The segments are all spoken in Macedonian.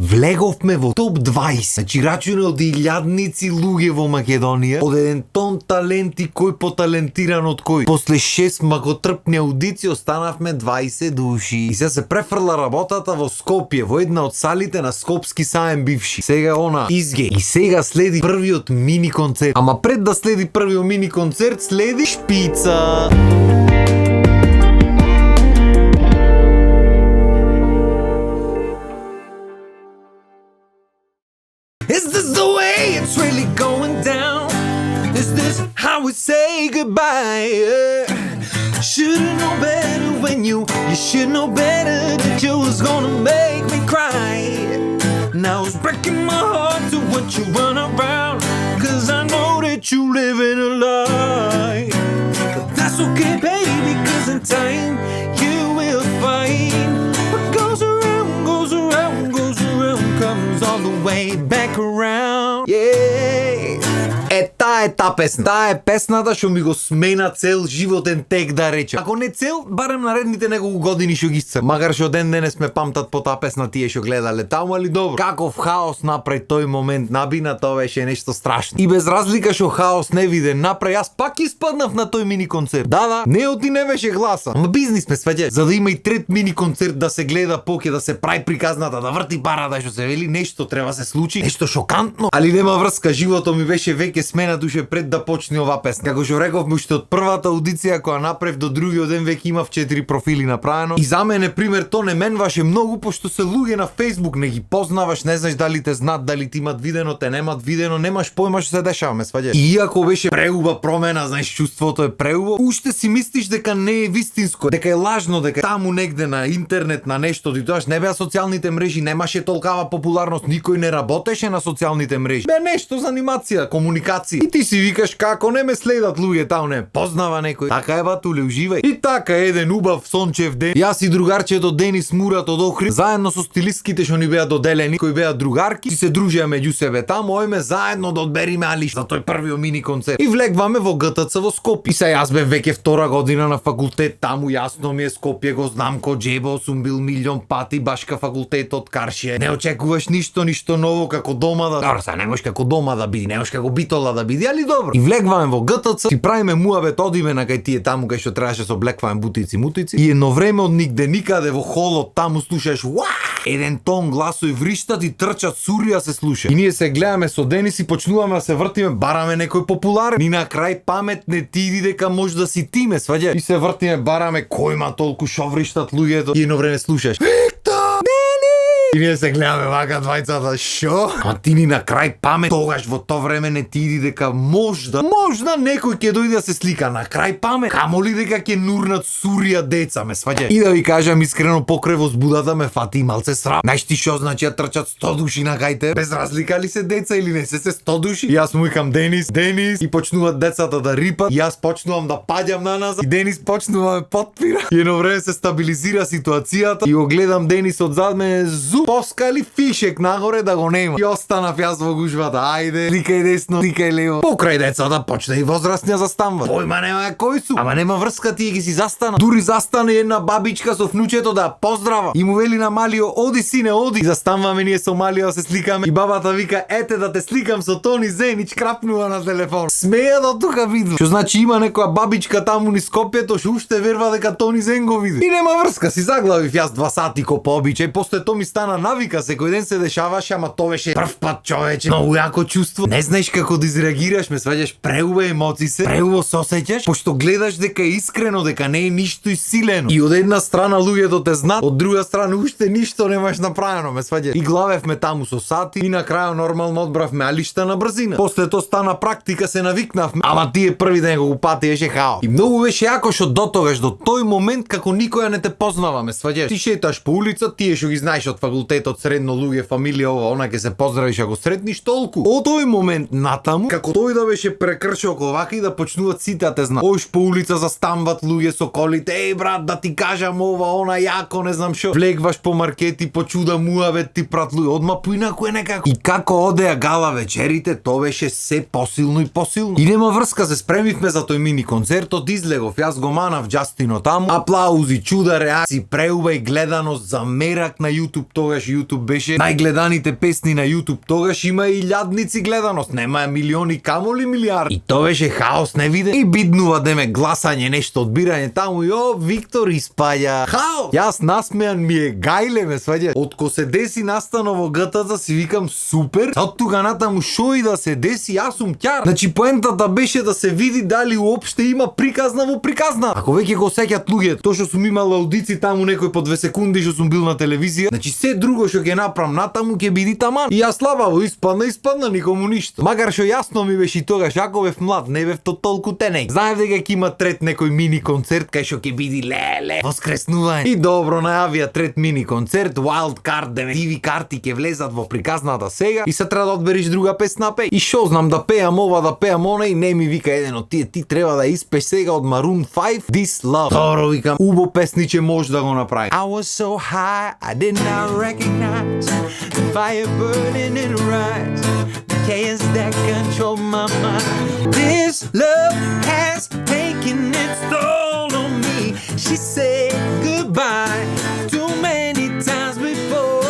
Влеговме во топ 20. Значи рачуне од илјадници луѓе во Македонија, од еден тон таленти кој поталентиран од кој. После 6 макотрпни аудиции останавме 20 души. И сега се префрла работата во Скопје, во една од салите на Скопски саем бивши. Сега она изге. И сега следи првиот мини концерт. Ама пред да следи првиот мини концерт, следи шпица. Is this the way it's really going down? Is this how we say goodbye? Should've known better when you should know better that you was gonna make me cry. Now it's breaking my heart to watch you run around, cause I know that you live in a lie. But that's okay, baby, cause in time you will find what goes around, goes around, goes around, comes all the way back around. Yeah. Таа песна. Таа е песната што ми го смена цел животен тек, да речем. Ако не цел, барем наредните неколку години што ги исцрп. Макар што ден денес ме памтат по таа песна тие што гледале таму, али добро. Каков хаос направи тој момент набина, тоа беше нешто страшно. И без разлика што хаос не виде направи, јас пак испаднав на тој мини концерт. Да, неот и не беше гласа. Ама бизнис ме сваѓа. За да има и трет мини концерт, да се гледа поке, да се прави приказната, да врти парата, што се вели, нешто треба се случи, нешто шокантно. Али нема врска, животот ми беше веќе сменат уште пред да почне ова песна. Како што рековме уште од првата аудиција која направив до другиот ден веќе имав 4 профили направено. И за мене пример то не менваше многу, пошто се луѓе на Facebook, не ги познаваш, не знаеш дали те знаат, дали ти имат видено, те немат видено, немаш појма што се дешава, ме сваѓаш. И иако беше преуба промена, знаеш, чувството е преубо, уште си мислиш дека не е вистинско, дека е лажно, дека таму негде на интернет на нешто, ти тоаш не беа социјалните мрежи, немаше толкава популарност, никој не работеше на социјалните мрежи. Бе нешто за анимација, комуникација. И ти си викаш како не ме следат луѓе таму, не познава некој. Така е батуле, уживај. И така еден убав сончев ден, јас и другарчето Денис Мурат од Охрид, заедно со стилистките што ни беа доделени, кои беа другарки, си се дружеа меѓу себе таму, ојме заедно да одбериме алиш за тој првиот мини концерт. И влегваме во ГТЦ во Скопје. И се јас бев веќе втора година на факултет таму, јасно ми е Скопје, го знам ко џебо, сум бил милион пати башка факултетот Каршие. Не очекуваш ништо ново како дома да. Добро, не можеш како дома да биде, не можеш како Битола да биде, али добро. И влегваме во ГТЦ, си правиме муавет, одиме на кај тие таму кај што требаше се облекваме бутици мутици. И едно време од нигде никаде во холот таму слушаш еден тон гласови вриштат и трчат сурија се слуша. И ние се гледаме со Денис и почнуваме да се вртиме, бараме некој популарен. И на крај памет не ти иди дека може да си ти, ме сваѓа. И се вртиме, бараме кој има толку шо вриштат луѓето. И едно време слушаш и ние се гледаме вака двајцата, шо? А ти ни на крај памет, тогаш во тоа време не ти иди дека можда некој ќе дојде да се слика на крај памет. Камоли дека ќе нурнат сурија деца, ме сваѓа. И да ви кажам искрено, покрај возбудата ме фати малце срам. Знаеш ти шо значи да трчат 100 души на кај без разлика ли се деца или не се 100 души? И јас му викам Денис и почнуваат децата да рипат. И јас почнувам да паѓам на назад и Денис почнува да ме потпира. И едно време се стабилизира ситуацијата и го гледам Денис од зад мене, поскали фишек нагоре да го нема. И останав јас во гужвата. Ајде, сликај десно, сликај лево. Покрај децата почна и возрастниот застанува. Појма нема кој су. Ама нема врска, тие ги си застана. Дури застана една бабичка со внучето да поздрава. И му вели на Малио, оди сине, оди. И застануваме ние со Малио се сликаме. И бабата вика, ете да те сликам со Тони Зенич, крапнува на телефон. Смеја до тука виду. Што значи има некоја бабичка таму низ Скопјето што уште верва дека Тони Зен го види. И нема врска, си заглавив јас 2 сати ко по обичај. После тоа ми стана навика, секој ден се дешаваше, ама тоа беше прв пат, човече. Многу јако чувство. Не знаеш како да изреагираш, ме сваѓаш, преубаво емоции се, преубаво се осеќаш, пошто гледаш дека е искрено, дека не е ништо исилено. И од една страна луѓето те знаат, од друга страна уште ништо немаш направено, ме сваѓаш. И главевме таму со сати и на крај нормално одбравме алишта на брзина. После тоа стана практика, се навикнавме. Ама тие први ден го пати беше хаос. И многу беше јако што дотогаш до тој момент како никоја не те познава, ме сваѓаш. Ти шеташ по улица, тие што ги знаеш од факултетот, средно луѓе, фамилија, ова, она ќе се поздравиш ако сретниш толку. Од тој момент натаму, како тој да беше прекршил околу вака и да почнуваат сите да те знаат. Ош по улица застанват луѓе со колите, еј брат, да ти кажам ова, она, јако, не знам шо. Влегваш по маркети, почуда муавет ти прат луѓе, одма поинаку е некако. И како одеа гала вечерите, тоа беше се посилно и посилно. И нема врска, се спремивме за тој мини концертот, излегов, јас го манав Џастино таму, аплаузи, чуда, реакции, преуба и гледаност за мерак на YouTube тогаш YouTube беше најгледаните песни на YouTube. Тогаш има и илјадници гледаност, нема милиони, камоли милиарди. И то беше хаос невиден. И биднува деме гласање, нешто одбирање таму и Виктор испаѓа. Хаос! Јас насмеан ми е гајле ме сваѓа. Отко се деси настано во ГТ си викам супер. Од тука натаму шо и да се деси, јас сум ќар. Значи поентата беше да се види дали уопште има приказна во приказна. Ако веќе го сеќат луѓето, тоа што сум имал аудици таму некој по 2 секунди што сум бил на телевизија, значи се друго што ќе направам натаму ќе биде таман. И јас слабаво испадна никому ништо. Макар што јасно ми беше и тогаш, ако бев млад, не бев толку тенеј. Знаев дека ќе има трет некој мини концерт кај што ќе биде леле воскреснување. И добро најавија трет мини концерт, Wild Card, TV карти ќе влезат во приказната сега и се треба да одбериш друга песна пеј. И шо знам да пеам ова, да пеам она и не ми вика еден од тие, ти треба да испееш сега од Maroon 5 This Love. Добро викам, убо песниче може да го направи. I was so high, I did not recognize the fire burning in her eyes, the chaos that controlled my mind. This love has taken its toll on me. She said goodbye too many times before.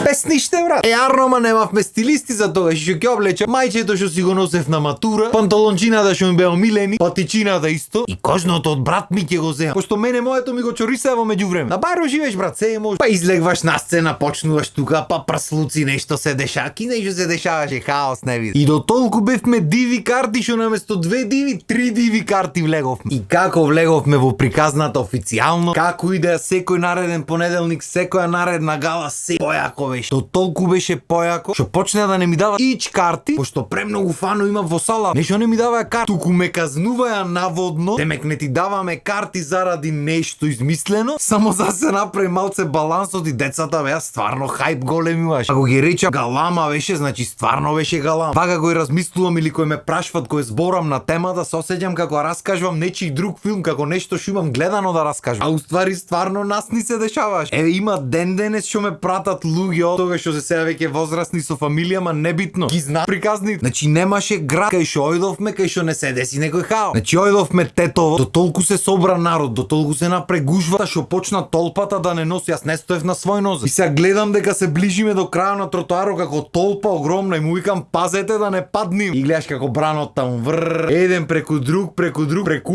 Песниште, брат. Јарно, ма немавме стилисти за тоа, што ќе облече мајчето што си го носев на матура, панталончината што ми беа омилени, патичината исто и кожното од брат ми ќе го земам. Пошто мене моето ми го чорисаа во меѓувреме. На Бајро живееш, брат, се може. Па излегваш на сцена, почнуваш тука, па прслуци нешто се деша, ки нешто се дешаваше, хаос не види. И до толку бевме диви карти што наместо 2 диви, 3 диви карти влеговме. И како влеговме во приказната официјално, како идеа секој нареден понеделник, секоја наредна гала, се појако беше. До толку беше појако, што почна да не ми дава ич карти, пошто премногу фано има во сала. Нешто не ми даваа карти, туку ме казнуваја наводно, демек не ти даваме карти заради нешто измислено, само за се направи малце балансот и децата беа стварно хајп големи баш. Ако ги речам галама беше, значи стварно беше галама. Пак го и размислувам или кој ме прашват, кој зборам на темата, се осеќам како раскажувам нечи друг филм, како нешто што имам гледано да раскажам. А уствари стварно нас ни се дешаваш. Еве има ден денес што ме пратат луѓе од тога што се сега веќе возрастни со фамилија, ма небитно. Ги зна приказни. Значи немаше град кај што ојдовме, кај што не се деси некој хаос. Значи ојдовме Тетово, до толку се собра народ, до толку се напрегужва што почна толпата да не носи, јас не стоев на свој нозе. И сега гледам дека се ближиме до крајот на тротоарот како толпа огромна и му викам пазете да не паднем. И гледаш како бранот таму еден преку друг, преку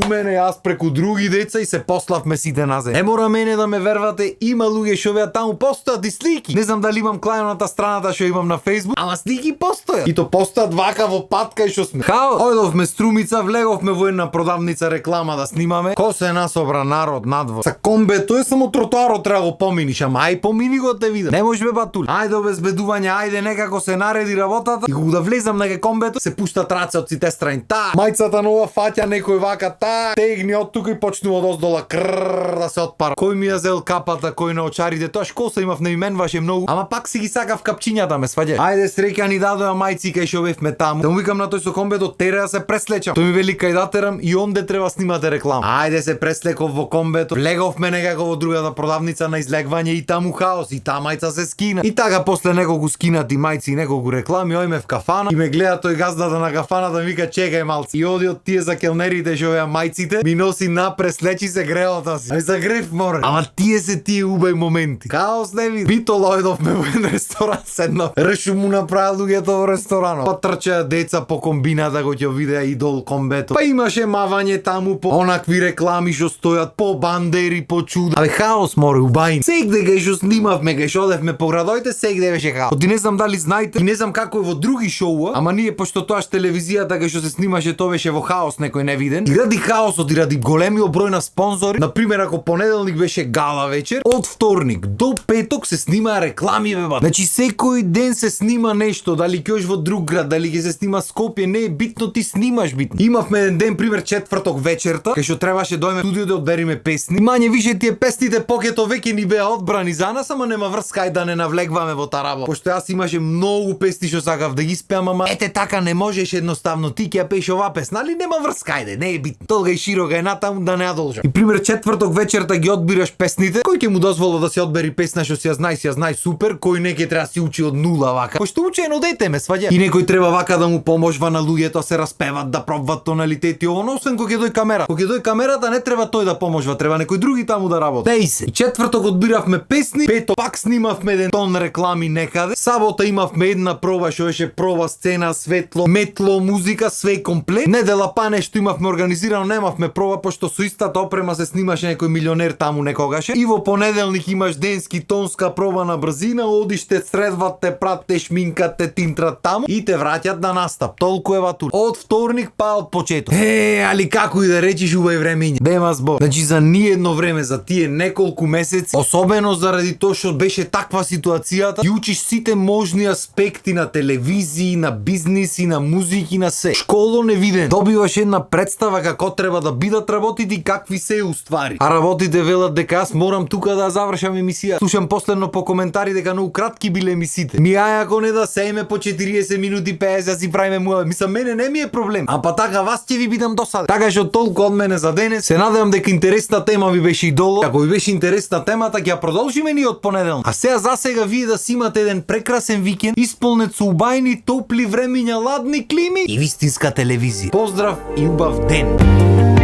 мене, јас преку други деца и се пославме сите назад. Не мора мене да ме вервате, има луѓе што беа таму, постојат и слики. Не знам дали имам клајаната страната што имам на Facebook, ама слики постојат. И то постојат вака во пат кај што сме. Хаос. Ојдовме Струмица, влеговме во една продавница реклама да снимаме. Ко се насобра народ надвор. Са комбето е само тротоарот треба го поминиш, ама ај помини го те видам. Не може бе батули. Ајде обезбедување, ајде некако се нареди работата. И кога да влезам на комбето, се пуштат раце од сите страни. Мајцата нова фаќа некој вака, тегни од тука и почнува доздола да се отпара. Кој ми ја зел капата, кој на очарите, тоа шкоса имав не именваше многу, ама пак си ги сакав капчињата ме сваѓа. Ајде среќа ни дадоа мајци кај што бевме таму. Да му викам на тој со комбето, тере да се преслечам. Тој ми вели кај да терам и онде треба снимате реклама. Ајде се преслеков во комбето, влеговме некако во другата продавница на излегвање и таму хаос, и таа мајца се скина. И така после неколку скинати мајци и неколку реклами, ојме в кафана и ме гледа тој газдата на кафаната, ми вика чекај малци. И оди од тие за келнерите што беа мајците, ми носи напред, слечи се грелата си. Ај за грев море. Ама тие се тие убај моменти. Хаос не види. Битол ојдовме во еден ресторан, седнав. Решу му направи луѓето во ресторанот. Па трчаа деца по комбината го ќе видеа идол комбето. Па имаше мавање таму по онакви реклами што стојат по бандери, по чуда. Абе хаос море убајн. Сегде кај што снимавме, кај што одевме по градоите, сегде беше хаос. Оти не знам дали знаете, и не знам како е во други шоуа, ама ние пошто тоаш телевизијата кај што се снимаше тоа беше во хаос некој невиден. И ради хаосот и ради големиот број на спонзори, на пример ако понеделник беше гала вечер, од вторник до петок се снима реклами бе бат. Значи секој ден се снима нешто, дали ќе во друг град, дали ќе се снима Скопје, не е битно, ти снимаш битно. Имавме еден ден пример четврток вечерта, кај што требаше дојме студио да одбериме песни. Мање више тие песните покето веќе ни беа одбрани за нас, ама нема врска и да не навлегваме во тарабо. Пошто јас имаше многу песни што сакав да ги спеам, ама ете така не можеш едноставно ти ќе ја пееш оваа песна, али нема врска, ајде, не е битно. Толга и широка е натаму да не ја должам. И пример четврток вечерта ги одбираш песните, кој ќе му дозвола да се одбери песна што си ја знае супер. супер, кој неќе треба да си учи од нула вака. Пошто учи едно дете ме сваѓа. И некој треба вака да му поможва на луѓето се распеват, да пробват тоналитети, оно освен кога ќе дој камера. Кога ќе дој камерата не треба тој да поможва, треба некој други таму да работи. Теј се. И четврток одбиравме песни, пето пак снимавме еден тон реклами некаде. Сабота имавме една проба што беше проба сцена, светло, метло, музика, све комплет. Недела па нешто имавме организирано, немавме проба пошто со истата опрема се снимаше некој милионер таму некогаше. И во понеделник имаш денски тонска проба на брзина, одиш те средват, те прат, те шминкат, те тинтрат таму и те враќат на настап. Толку е ватур. Од вторник па од почеток. Али како и да речиш убави времиња. Бема збор. Значи за ниедно време, за тие неколку месеци, особено заради тоа што беше таква ситуацијата, ја учиш сите можни аспекти на телевизии, на бизнис и на музика и на се. Школо невиден. Добиваш една представа како треба да бидат работите и какви се уствари. А работите велат дека аз морам тука да завршам емисија. Слушам последно по коментари дека многу кратки биле емисиите. Ми ако не да сееме по 40 минути 50 да си правиме муа. Мислам мене не ми е проблем. А па така вас ќе ви бидам досаден. Така што толку од мене за денес. Се надевам дека интересна тема ви беше идоло. Ако ви беше интересна темата, ќе ја продолжиме ни од понеделник. А сега вие да си имате еден прекрасен викенд, исполнет со убајни топли времиња, ладни клими и вистинска телевизија. Поздрав и убав ден.